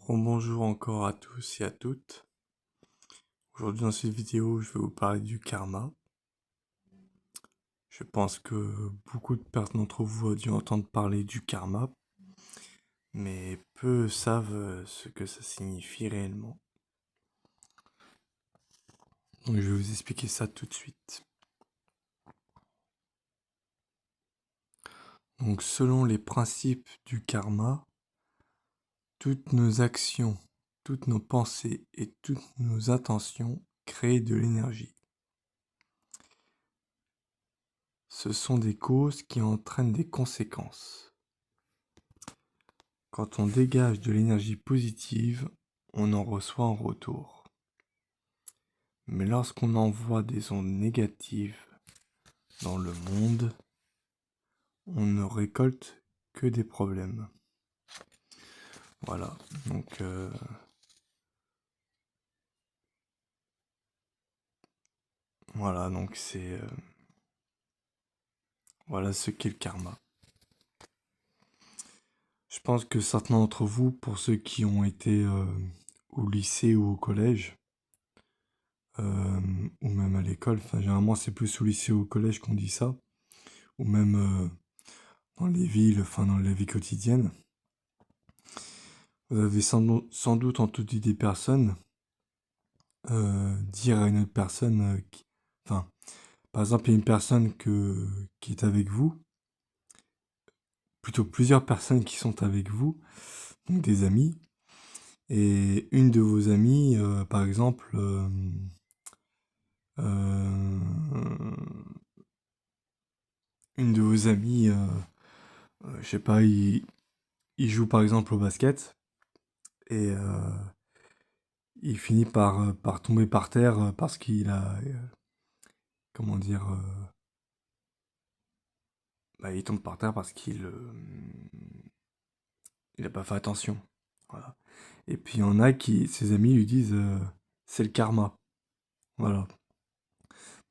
Bonjour encore à tous et à toutes. Aujourd'hui dans cette vidéo, je vais vous parler du karma. Je pense que beaucoup de personnes d'entre vous ont dû entendre parler du karma, mais peu savent ce que ça signifie réellement. Donc je vais vous expliquer ça tout de suite. Donc selon les principes du karma, toutes nos actions, toutes nos pensées et toutes nos intentions créent de l'énergie. Ce sont des causes qui entraînent des conséquences. Quand on dégage de l'énergie positive, on en reçoit en retour. Mais lorsqu'on envoie des ondes négatives dans le monde, on ne récolte que des problèmes. Voilà, donc c'est voilà ce qu'est le karma. Je pense que certains d'entre vous, pour ceux qui ont été au lycée ou au collège, ou même à l'école, enfin généralement c'est plus au lycée ou au collège qu'on dit ça, ou même dans les villes, enfin dans la vie quotidienne. Vous avez sans doute entendu des personnes dire à une autre personne, enfin, par exemple, il y a une personne qui est avec vous, plutôt plusieurs personnes qui sont avec vous, donc des amis, et une de vos amies, par exemple, une de vos amies, je sais pas, il joue par exemple au basket, et il finit par tomber par terre parce qu'il a, comment dire, il tombe par terre parce il a pas fait attention. Voilà. Et puis il y en a qui, ses amis lui disent c'est le karma. Voilà.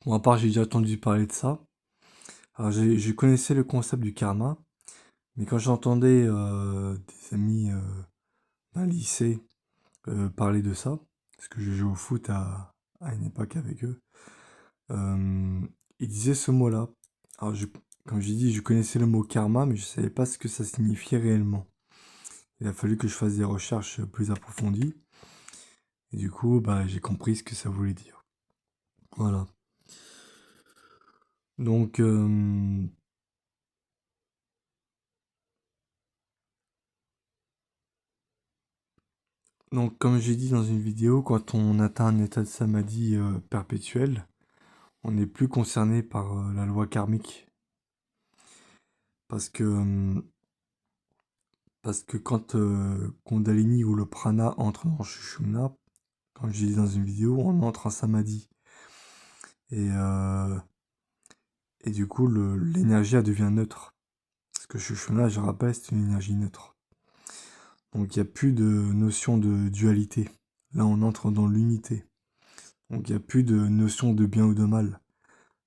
Bon, à part, j'ai déjà entendu parler de ça. Alors je connaissais le concept du karma, mais quand j'entendais des amis d'un lycée parler de ça, parce que je jouais au foot à une époque avec eux, euh, ils disaient ce mot-là. Alors comme j'ai dit, je connaissais le mot karma, mais je savais pas ce que ça signifiait réellement. Il a fallu que je fasse des recherches plus approfondies. Et du coup, j'ai compris ce que ça voulait dire. Voilà. Donc, comme j'ai dit dans une vidéo, quand on atteint un état de samadhi perpétuel, on n'est plus concerné par la loi karmique. Parce que, euh, parce que quand Kundalini ou le prana entre en Sushumna, comme j'ai dit dans une vidéo, on entre en samadhi. Et, euh, et du coup, l'énergie elle devient neutre. Parce que Sushumna, je rappelle, c'est une énergie neutre. Donc il n'y a plus de notion de dualité. Là, on entre dans l'unité. Donc il n'y a plus de notion de bien ou de mal.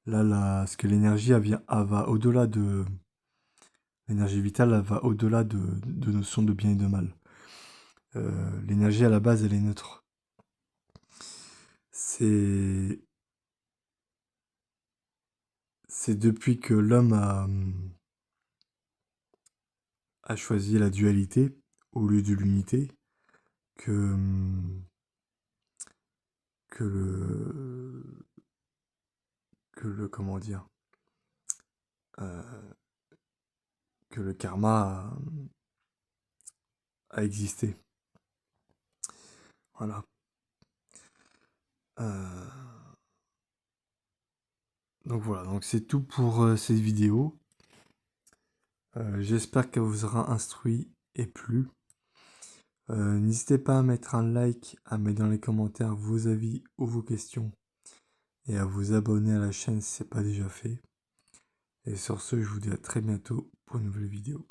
Là, ce que l'énergie elle va au-delà de... L'énergie vitale elle va au-delà de notion de bien et de mal. L'énergie à la base, elle est neutre. C'est... C'est depuis que l'homme a choisi la dualité au lieu de l'unité que, que le... comment dire... euh, que le karma a existé. Voilà. Donc voilà, donc c'est tout pour cette vidéo. J'espère qu'elle vous aura instruit et plu. N'hésitez pas à mettre un like, à mettre dans les commentaires vos avis ou vos questions et à vous abonner à la chaîne si ce n'est pas déjà fait. Et sur ce, je vous dis à très bientôt pour une nouvelle vidéo.